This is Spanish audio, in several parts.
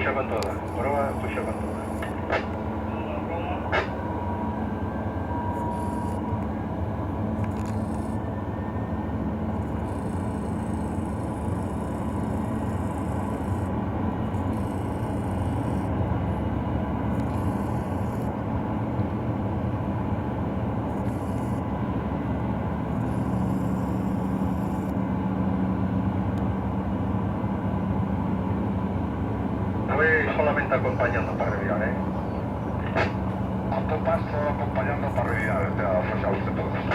puxa con toda. Proa, puxa con toda. Voy solamente acompañando para reviar, ¿eh? ¿Cuánto paso acompañando para reviar? Te ha ofrecido usted todo eso.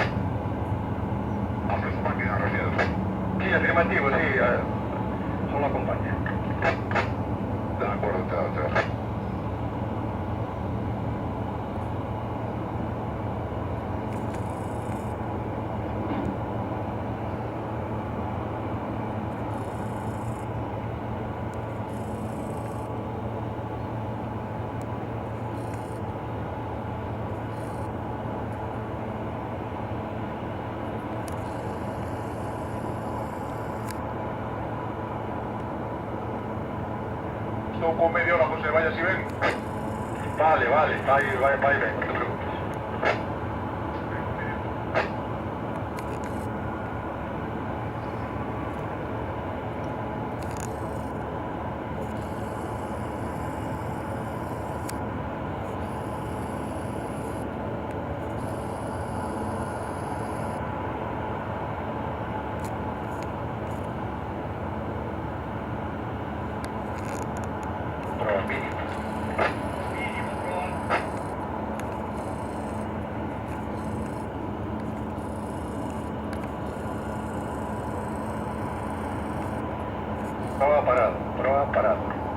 Hace su máquina reviar. Sí, afirmativo, sí. Solo acompaña. De acuerdo, te Esto con media hora, José, vaya si ven. Vale, vale. Va y ven, no te preocupes. Proa mínima. Proa parado, proa parado.